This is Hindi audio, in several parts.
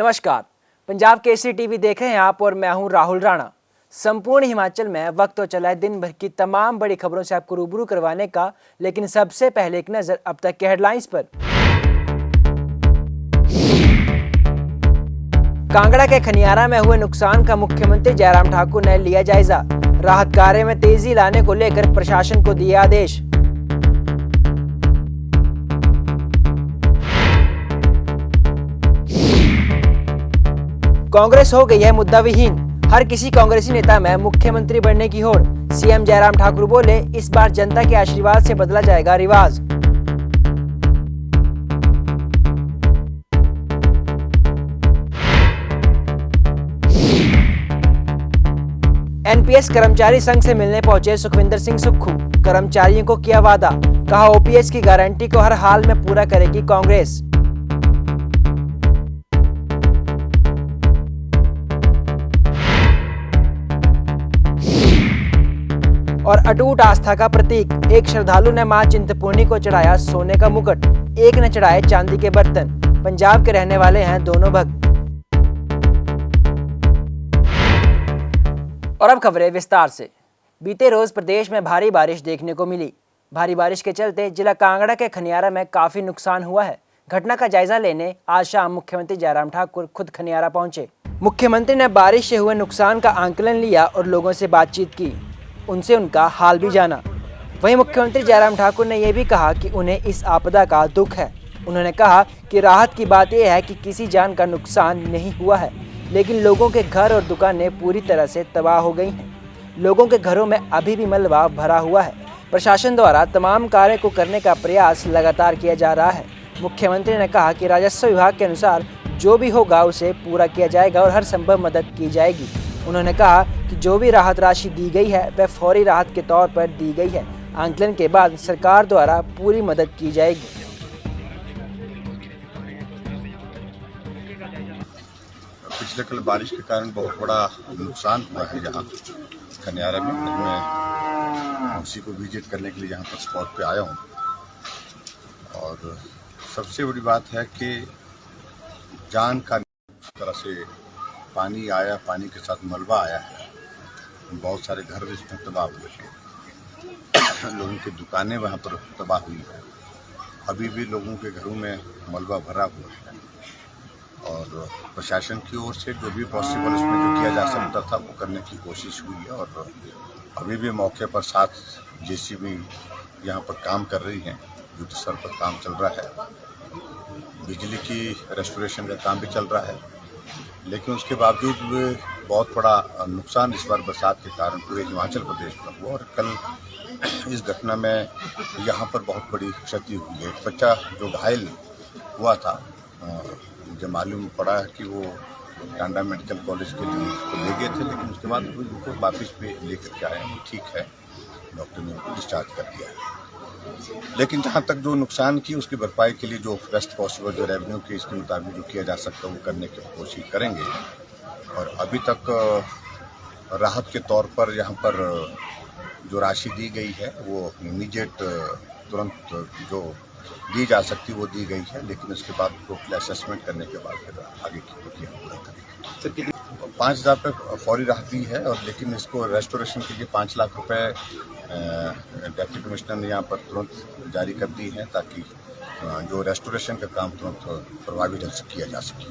नमस्कार, पंजाब केसरी टीवी देख रहे हैं आप और मैं हूं राहुल राणा। संपूर्ण हिमाचल में वक्त तो चला है दिन भर की तमाम बड़ी खबरों से आपको रूबरू करवाने का, लेकिन सबसे पहले एक नजर अब तक के हेडलाइंस पर। कांगड़ा के खनियारा में हुए नुकसान का मुख्यमंत्री जयराम ठाकुर ने लिया जायजा। राहत कार्य में तेजी लाने को लेकर प्रशासन को दिए आदेश। कांग्रेस हो गई है मुद्दा विहीन, हर किसी कांग्रेसी नेता में मुख्यमंत्री बनने की होड़। सीएम जयराम ठाकुर बोले, इस बार जनता के आशीर्वाद से बदला जाएगा रिवाज। एनपीएस कर्मचारी संघ से मिलने पहुंचे सुखविंदर सिंह सुक्खू। कर्मचारियों को किया वादा, कहा ओपीएस की गारंटी को हर हाल में पूरा करेगी कांग्रेस। और अटूट आस्था का प्रतीक, एक श्रद्धालु ने मां चिंतपूर्णी को चढ़ाया सोने का मुकुट, एक ने चढ़ाए चांदी के बर्तन। पंजाब के रहने वाले हैं दोनों भक्त। और अब खबरें विस्तार से। बीते रोज प्रदेश में भारी बारिश देखने को मिली। भारी बारिश के चलते जिला कांगड़ा के खनियारा में काफी नुकसान हुआ है। घटना का जायजा लेने आज शाम मुख्यमंत्री जयराम ठाकुर खुद खनियारा पहुंचे। मुख्यमंत्री ने बारिश से हुए नुकसान का आंकलन लिया और लोगों से बातचीत की, उनसे उनका हाल भी जाना। वहीं मुख्यमंत्री जयराम ठाकुर ने यह भी कहा कि उन्हें इस आपदा का दुख है। उन्होंने कहा कि राहत की बात यह है कि किसी जान का नुकसान नहीं हुआ है, लेकिन लोगों के घर और दुकानें पूरी तरह से तबाह हो गई हैं। लोगों के घरों में अभी भी मलबा भरा हुआ है। प्रशासन द्वारा तमाम कार्य को करने का प्रयास लगातार किया जा रहा है। मुख्यमंत्री ने कहा कि राजस्व विभाग के अनुसार जो भी होगा उसे पूरा किया जाएगा और हर संभव मदद की जाएगी। उन्होंने कहा कि जो भी राहत राशि दी गई है वह फौरी राहत के तौर पर दी गई है। आंकलन के बाद सरकार द्वारा पूरी मदद की जाएगी। पिछले कल बारिश के कारण बहुत बड़ा नुकसान हुआ है यहाँ खनियारा में। मैं उसी को विजिट करने के लिए यहाँ पर स्पॉट पे आया हूँ। और सबसे बड़ी बात है कि जान का तरह से पानी आया, पानी के साथ मलबा आया है। बहुत सारे घर इसमें तबाह हुए हैं, लोगों की दुकानें वहाँ पर तबाह हुई है। अभी भी लोगों के घरों में मलबा भरा हुआ है। और प्रशासन की ओर से जो भी पॉसिबल इसमें जो किया जा सकता था वो करने की कोशिश हुई है। और अभी भी मौके पर 7 जेसीबी यहाँ पर काम कर रही हैं, युद्ध स्तर पर काम चल रहा है। बिजली की रेस्टोरेशन का काम भी चल रहा है, लेकिन उसके बावजूद बहुत बड़ा नुकसान इस बार बरसात के कारण पूरे हिमाचल प्रदेश में हुआ। और कल इस घटना में यहाँ पर बहुत बड़ी क्षति हुई है। एक बच्चा जो घायल हुआ था, मुझे मालूम पड़ा है कि वो टांडा मेडिकल कॉलेज के लिए उसको ले गए थे, लेकिन उसके बाद उनको वापस पे लेकर के आए। वो ठीक है, डॉक्टर ने उनको डिस्चार्ज कर दिया है। लेकिन जहाँ तक जो नुकसान की उसकी भरपाई के लिए जो बेस्ट पॉसिबल जो रेवेन्यू की इसके मुताबिक जो किया जा सकता है वो करने की कोशिश करेंगे। और अभी तक राहत के तौर पर यहाँ पर जो राशि दी गई है वो इमीडिएट तुरंत जो दी जा सकती वो दी गई है, लेकिन उसके बाद टोटल असेसमेंट करने के बाद फिर आगे की प्रक्रिया पूरा करेंगे। 5,000 रुपये फौरी राहत दी है, और लेकिन इसको रेस्टोरेशन के लिए 5 लाख रुपए डिप्टी कमिश्नर ने यहाँ पर तुरंत जारी कर दी है, ताकि जो रेस्टोरेशन का काम तुरंत प्रभावी ढंग से किया जा सके।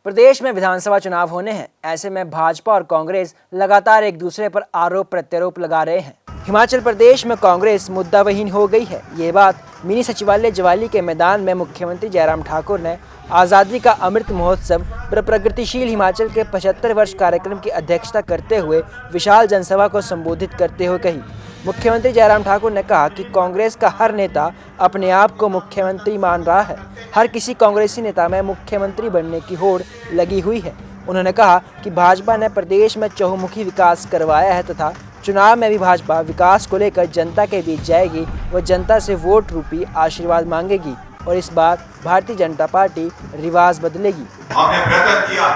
प्रदेश में विधानसभा चुनाव होने हैं, ऐसे में भाजपा और कांग्रेस लगातार एक दूसरे पर आरोप प्रत्यारोप लगा रहे हैं। हिमाचल प्रदेश में कांग्रेस मुद्दाविहीन हो गई है। ये बात मिनी सचिवालय ज्वाली के मैदान में मुख्यमंत्री जयराम ठाकुर ने आज़ादी का अमृत महोत्सव प्रगतिशील हिमाचल के 75 वर्ष कार्यक्रम की अध्यक्षता करते हुए विशाल जनसभा को संबोधित करते हुए कही। मुख्यमंत्री जयराम ठाकुर ने कहा कि कांग्रेस का हर नेता अपने आप को मुख्यमंत्री मान रहा है। हर किसी कांग्रेसी नेता में मुख्यमंत्री बनने की होड़ लगी हुई है। उन्होंने कहा कि भाजपा ने प्रदेश में चहुमुखी विकास करवाया है तथा चुनाव में भी भाजपा विकास को लेकर जनता के बीच जाएगी व जनता से वोट रूपी आशीर्वाद मांगेगी और इस बार भारतीय जनता पार्टी रिवाज बदलेगी। हमने प्रयत्न किया,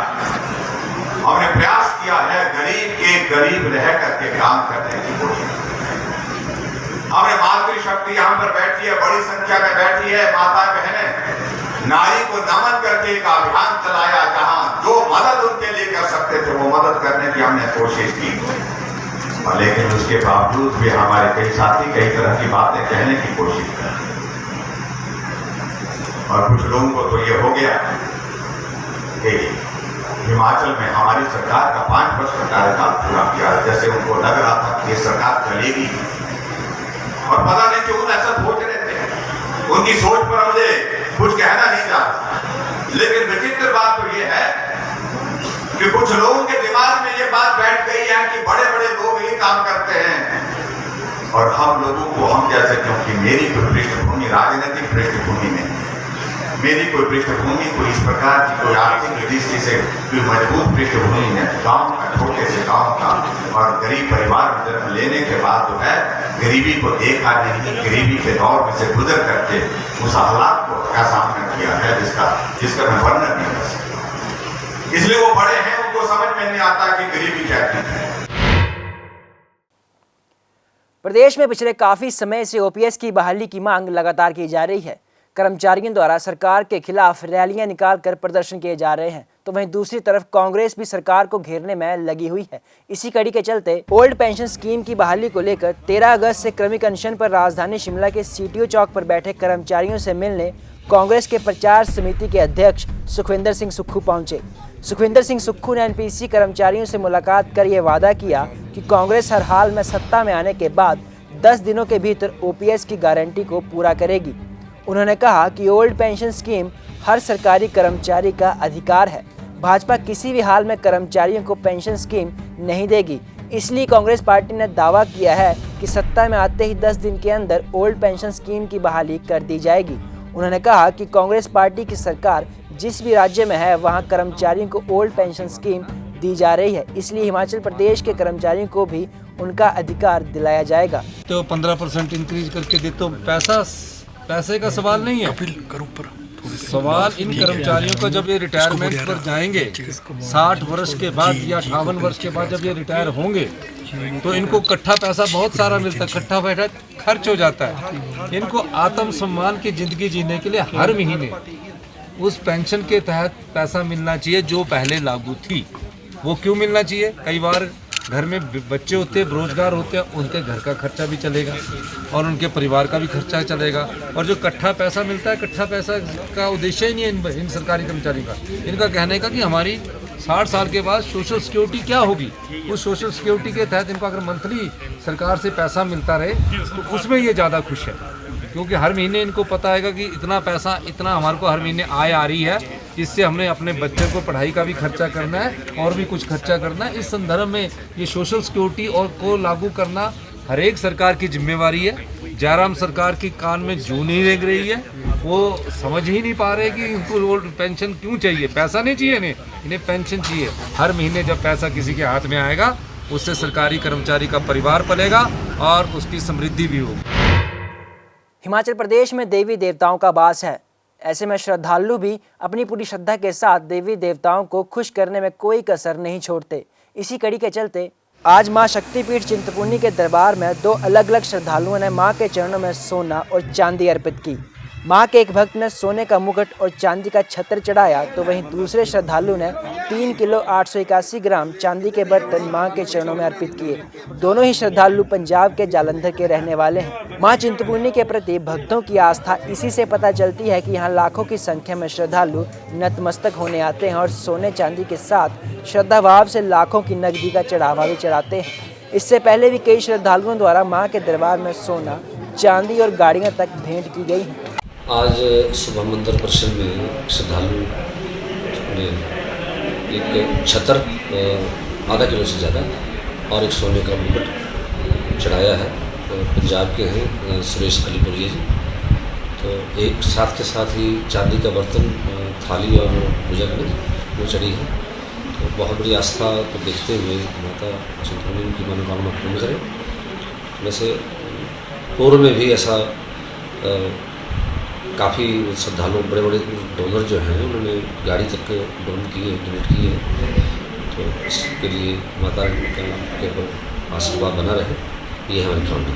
हमने प्रयास किया है गरीब के गरीब रह करके काम करने की कोशिश। हमने मातृशक्ति यहाँ पर बैठी है, बड़ी संख्या में बैठी है, माता बहनें नारी को नमन करके एक अभियान चलाया, जहां जो मदद उनके लिए कर सकते थे वो मदद करने की हमने कोशिश की। और लेकिन उसके बावजूद भी हमारे कई साथी कई तरह की बातें कहने की कोशिश कर, और कुछ लोगों को तो ये हो गया कि हिमाचल में हमारी सरकार का 5 वर्ष का कार्यकाल पूरा किया, जैसे उनको लग रहा था कि ये सरकार चलेगी। और पता नहीं क्यों ऐसा सोच रहे थे, उनकी सोच पर मुझे कुछ कहना नहीं चाहता, लेकिन विचित्र बात तो ये है कि कुछ लोगों के दिमाग में ये बात बैठ गई है कि बड़े बड़े लोग ये काम करते हैं और हम लोगों को, हम जैसे, क्योंकि मेरी कोई पृष्ठभूमि राजनीतिक पृष्ठभूमि में, मेरी कोई पृष्ठभूमि कोई इस प्रकार की कोई आर्थिक दृष्टि से कोई मजबूत पृष्ठभूमि है, गांव का, छोटे से गांव का, और गरीब परिवार में जन्म लेने के बाद जो है गरीबी को देखा नहीं, गरीबी के दौर में से गुजर करके उस हालात का सामना किया है जिसका मैं वर्णन नहीं कर सकता। इसलिए वो बड़े हैं, उनको समझ में नहीं आता कि गरीबी क्या है। प्रदेश में पिछले काफी समय से ओपीएस की बहाली की मांग लगातार की जा रही है। कर्मचारियों द्वारा सरकार के खिलाफ रैलियां निकालकर प्रदर्शन किए जा रहे हैं, तो वहीं दूसरी तरफ कांग्रेस भी सरकार को घेरने में लगी हुई है। इसी कड़ी के चलते ओल्ड पेंशन स्कीम की बहाली को लेकर 13 अगस्त से क्रमिक अनशन पर राजधानी शिमला के सीटीओ चौक पर बैठे कर्मचारियों से मिलने कांग्रेस के प्रचार समिति के अध्यक्ष सुखविंदर सिंह सुक्खू पहुंचे। सुखविंदर सिंह सुक्खू ने एनपीसी कर्मचारियों से मुलाकात कर ये वादा किया कि कांग्रेस हर हाल में सत्ता में आने के बाद 10 दिनों के भीतर ओपीएस की गारंटी को पूरा करेगी। उन्होंने कहा कि ओल्ड पेंशन स्कीम हर सरकारी कर्मचारी का अधिकार है। भाजपा किसी भी हाल में कर्मचारियों को पेंशन स्कीम नहीं देगी, इसलिए कांग्रेस पार्टी ने दावा किया है कि सत्ता में आते ही 10 दिन के अंदर ओल्ड पेंशन स्कीम की बहाली कर दी जाएगी। उन्होंने कहा कि कांग्रेस पार्टी की सरकार जिस भी राज्य में है वहां कर्मचारियों को ओल्ड पेंशन स्कीम दी जा रही है, इसलिए हिमाचल प्रदेश के कर्मचारियों को भी उनका अधिकार दिलाया जाएगा। तो 15% इंक्रीज करके दे, तो पैसे का सवाल नहीं है। सवाल इन कर्मचारियों का जब ये रिटायरमेंट पर जाएंगे 60 वर्ष के बाद या 58 वर्ष के बाद जब ये रिटायर होंगे तो इनको इकट्ठा पैसा बहुत सारा मिलता है, इकट्ठा पैसा खर्च हो जाता है। इनको आत्म सम्मान की जिंदगी जीने के लिए हर महीने उस पेंशन के तहत पैसा मिलना चाहिए जो पहले लागू थी। वो क्यों मिलना चाहिए? कई बार घर में बच्चे होते हैं, बेरोजगार होते हैं, उनके घर का खर्चा भी चलेगा और उनके परिवार का भी खर्चा चलेगा। और जो इकट्ठा पैसा मिलता है, इकट्ठा पैसा का उद्देश्य ही नहीं है इन सरकारी कर्मचारियों का। इनका कहने का कि हमारी 60 साल के बाद सोशल सिक्योरिटी क्या होगी, उस सोशल सिक्योरिटी के तहत इनको अगर मंथली सरकार से पैसा मिलता रहे तो उसमें ये ज़्यादा खुश है, क्योंकि हर महीने इनको पता है कि इतना पैसा, इतना हमारे को हर महीने आय आ रही है, इससे हमने अपने बच्चे को पढ़ाई का भी खर्चा करना है और भी कुछ खर्चा करना है। इस संदर्भ में ये सोशल सिक्योरिटी और को लागू करना हर एक सरकार की जिम्मेवारी है। जयराम सरकार की कान में जू नहीं लग रही है, वो समझ ही नहीं पा रहे कि इनको ओल्ड पेंशन क्यों चाहिए। पैसा नहीं चाहिए इन्हें पेंशन चाहिए। हर महीने जब पैसा किसी के हाथ में आएगा उससे सरकारी कर्मचारी का परिवार पलेगा और उसकी समृद्धि भी होगी। हिमाचल प्रदेश में देवी देवताओं का वास है, ऐसे में श्रद्धालु भी अपनी पूरी श्रद्धा के साथ देवी देवताओं को खुश करने में कोई कसर नहीं छोड़ते। इसी कड़ी के चलते आज मां शक्तिपीठ चिंतपूर्णी के दरबार में 2 अलग अलग श्रद्धालुओं ने मां के चरणों में सोना और चांदी अर्पित की। मां के एक भक्त ने सोने का मुकुट और चांदी का छत्र चढ़ाया, तो वहीं दूसरे श्रद्धालु ने 3 किलो 881 ग्राम चांदी के बर्तन मां के चरणों में अर्पित किए। दोनों ही श्रद्धालु पंजाब के जालंधर के रहने वाले हैं। मां चिंतपूर्णी के प्रति भक्तों की आस्था इसी से पता चलती है कि यहाँ लाखों की संख्या में श्रद्धालु नतमस्तक होने आते हैं और सोने चांदी के साथ श्रद्धा भाव से लाखों की नकदी का चढ़ावा भी चढ़ाते हैं। इससे पहले भी कई श्रद्धालुओं द्वारा मां के दरबार में सोना, चांदी और गाड़ियां तक भेंट की गई हैं। आज सुबह मंदिर परिसर में श्रद्धालु ने एक छतर आधा किलो से ज़्यादा और एक सोने का मुकुट चढ़ाया है। पंजाब के हैं सुरेश कलीपुरिया जी। तो एक साथ के साथ ही चांदी का बर्तन, थाली और पूजा में वो चढ़ी है। तो बहुत बड़ी आस्था को देखते हुए माता चिंतपूर्णी उनकी मनोकामना पूर्ण करें। वैसे पूर्व में भी ऐसा काफ़ी श्रद्धालु, बड़े बड़े डोनर जो हैं उन्होंने गाड़ी तक डोनेट की है। तो इसके लिए माता के आशीर्वाद बना रहे, ये हमारी कामना।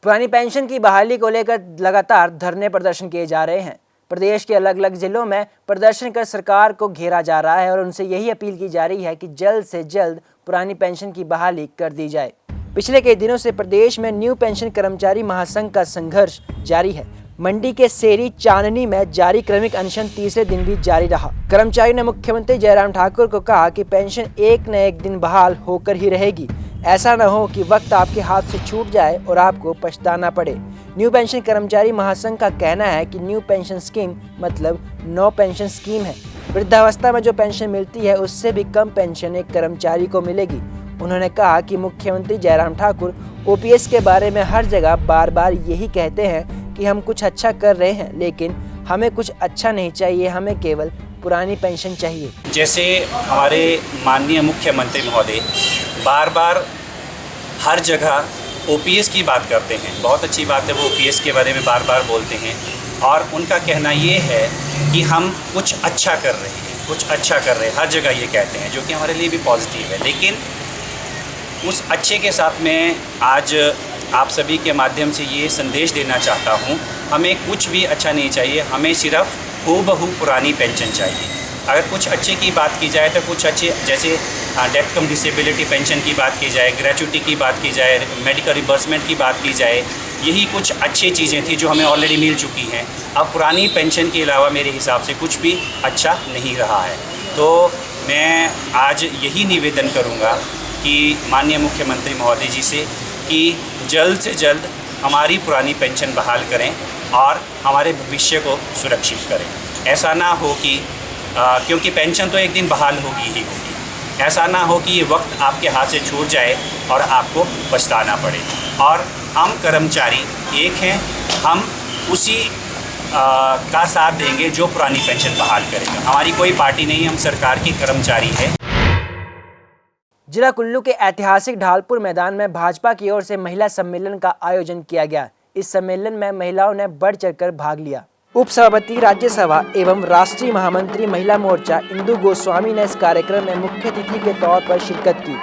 पुरानी पेंशन की बहाली को लेकर लगातार धरने प्रदर्शन किए जा रहे हैं। प्रदेश के अलग अलग जिलों में प्रदर्शन कर सरकार को घेरा जा रहा है और उनसे यही अपील की जा रही है कि जल्द से जल्द पुरानी पेंशन की बहाली कर दी जाए। पिछले कई दिनों से प्रदेश में न्यू पेंशन कर्मचारी महासंघ का संघर्ष जारी है। मंडी के सेरी चांदनी में जारी क्रमिक अनशन तीसरे दिन भी जारी रहा। कर्मचारियों ने मुख्यमंत्री जयराम ठाकुर को कहा कि पेंशन एक न एक दिन बहाल होकर ही रहेगी। ऐसा न हो कि वक्त आपके हाथ से छूट जाए और आपको पछताना पड़े। न्यू पेंशन कर्मचारी महासंघ का कहना है कि न्यू पेंशन स्कीम मतलब नो पेंशन स्कीम है। वृद्धावस्था में जो पेंशन मिलती है उससे भी कम पेंशन एक कर्मचारी को मिलेगी। उन्होंने कहा कि मुख्यमंत्री जयराम ठाकुर ओपीएस के बारे में हर जगह बार बार यही कहते हैं कि हम कुछ अच्छा कर रहे हैं, लेकिन हमें कुछ अच्छा नहीं चाहिए, हमें केवल पुरानी पेंशन चाहिए। जैसे हमारे माननीय मुख्यमंत्री महोदय बार बार हर जगह ओपीएस की बात करते हैं, बहुत अच्छी बात है, वो ओपीएस के बारे में बार बार बोलते हैं और उनका कहना ये है कि हम कुछ अच्छा कर रहे हैं, कुछ अच्छा कर रहे हैं, हर जगह ये कहते हैं, जो कि हमारे लिए भी पॉजिटिव है। लेकिन उस अच्छे के साथ में आज आप सभी के माध्यम से ये संदेश देना चाहता हूँ, हमें कुछ भी अच्छा नहीं चाहिए, हमें सिर्फ हूबहू पुरानी पेंशन चाहिए। अगर कुछ अच्छे की बात की जाए तो कुछ अच्छे, जैसे डेथ कम डिसेबिलिटी पेंशन की बात की जाए, ग्रेचुइटी की बात की जाए, मेडिकल रिम्बर्समेंट की बात की जाए, यही कुछ अच्छी चीज़ें थी जो हमें ऑलरेडी मिल चुकी हैं। अब पुरानी पेंशन के अलावा मेरे हिसाब से कुछ भी अच्छा नहीं रहा है। तो मैं आज यही निवेदन करूँगा कि माननीय मुख्यमंत्री महोदय जी से कि जल्द से जल्द हमारी पुरानी पेंशन बहाल करें और हमारे भविष्य को सुरक्षित करें। ऐसा ना हो कि क्योंकि पेंशन तो एक दिन बहाल होगी ही होगी, ऐसा ना हो कि ये वक्त आपके हाथ से छूट जाए और आपको पछताना पड़े। और हम कर्मचारी एक हैं, हम उसी का साथ देंगे जो पुरानी पेंशन बहाल करेगा। हमारी कोई पार्टी नहीं, हम सरकार की कर्मचारी है। जिला कुल्लू के ऐतिहासिक ढालपुर मैदान में भाजपा की ओर से महिला सम्मेलन का आयोजन किया गया। इस सम्मेलन में महिलाओं ने बढ़ चढ़कर भाग लिया। उप सभापति राज्यसभा एवं राष्ट्रीय महामंत्री महिला मोर्चा इंदु गोस्वामी ने इस कार्यक्रम में मुख्य अतिथि के तौर पर शिरकत की।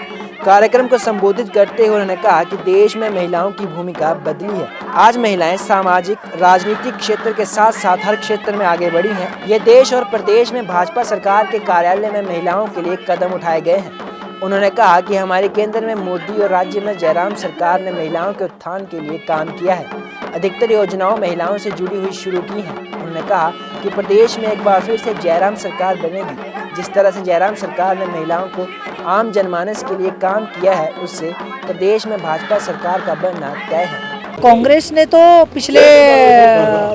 कार्यक्रम को संबोधित करते हुए उन्होंने कहा कि देश में महिलाओं की भूमिका बदली है। आज महिलाएं सामाजिक राजनीतिक क्षेत्र के साथ साथ हर क्षेत्र में आगे बढ़ी हैं। ये देश और प्रदेश में भाजपा सरकार के कार्यालय में महिलाओं के लिए कदम उठाए गए हैं। उन्होंने कहा कि हमारे केंद्र में मोदी और राज्य में जयराम सरकार ने महिलाओं के उत्थान के लिए काम किया है। अधिकतर योजनाओं महिलाओं से जुड़ी हुई शुरू की हैं। उन्होंने कहा कि प्रदेश में एक बार फिर से जयराम सरकार बनेगी। जिस तरह से जयराम सरकार ने महिलाओं को आम जनमानस के लिए काम किया है, उससे प्रदेश में भाजपा सरकार का बनना तय है। कांग्रेस ने तो पिछले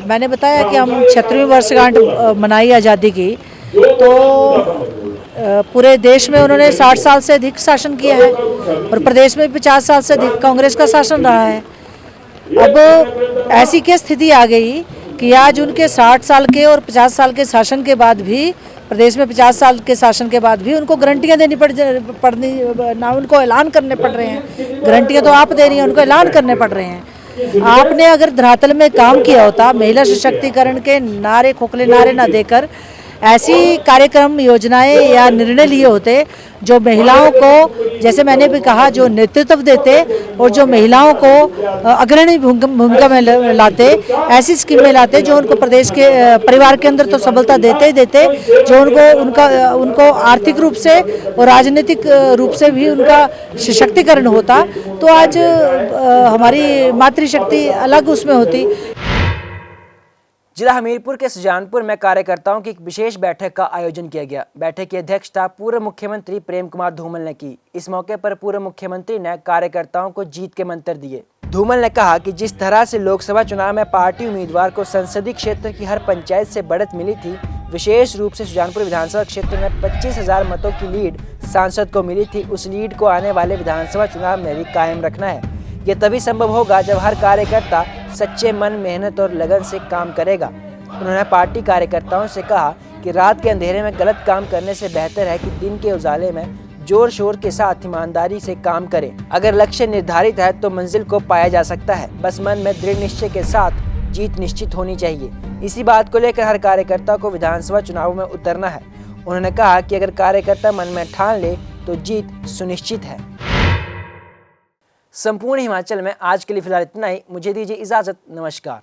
मैंने बताया कि हम 76वीं वर्षगांठ मनाई आज़ादी की, तो पूरे देश में उन्होंने 60 साल से अधिक शासन किया है और प्रदेश में 50 साल से अधिक कांग्रेस का शासन रहा है। अब ऐसी क्या स्थिति आ गई कि आज उनके 60 साल के और 50 साल के शासन के बाद भी, प्रदेश में 50 साल के शासन के बाद भी उनको गारंटियाँ देनी पड़नी ना, उनको ऐलान करने पड़ रहे हैं। गारंटियाँ तो आप दे रही हैं, उनको ऐलान करने पड़ रहे हैं। आपने अगर धरातल में काम किया होता, महिला सशक्तिकरण के नारे, खोखले नारे ना देकर ऐसी कार्यक्रम, योजनाएं या निर्णय लिए होते जो महिलाओं को, जैसे मैंने भी कहा, जो नेतृत्व देते और जो महिलाओं को अग्रणी भूमिका में लाते, ऐसी स्कीमें लाते जो उनको प्रदेश के परिवार के अंदर तो सबलता देते ही देते, जो उनको आर्थिक रूप से और राजनीतिक रूप से भी उनका सशक्तिकरण होता, तो आज हमारी मातृशक्ति अलग उसमें होती। जिला हमीरपुर के सुजानपुर में कार्यकर्ताओं की एक विशेष बैठक का आयोजन किया गया। बैठक की अध्यक्षता पूर्व मुख्यमंत्री प्रेम कुमार धूमल ने की। इस मौके पर पूर्व मुख्यमंत्री ने कार्यकर्ताओं को जीत के मंत्र दिए। धूमल ने कहा कि जिस तरह से लोकसभा चुनाव में पार्टी उम्मीदवार को संसदीय क्षेत्र की हर पंचायत से बढ़त मिली थी, विशेष रूप से सुजानपुर विधानसभा क्षेत्र में 25,000 मतों की लीड सांसद को मिली थी, उस लीड को आने वाले विधानसभा चुनाव में भी कायम रखना है। ये तभी संभव होगा जब हर कार्यकर्ता सच्चे मन, मेहनत और लगन से काम करेगा। उन्होंने पार्टी कार्यकर्ताओं से कहा कि रात के अंधेरे में गलत काम करने से बेहतर है कि दिन के उजाले में जोर शोर के साथ ईमानदारी से काम करें। अगर लक्ष्य निर्धारित है तो मंजिल को पाया जा सकता है, बस मन में दृढ़ निश्चय के साथ जीत निश्चित होनी चाहिए। इसी बात को लेकर हर कार्यकर्ता को विधानसभा चुनाव में उतरना है। उन्होंने कहा कि अगर कार्यकर्ता मन में ठान ले तो जीत सुनिश्चित है। संपूर्ण हिमाचल में आज के लिए फिलहाल इतना ही। मुझे दीजिए इजाजत। नमस्कार।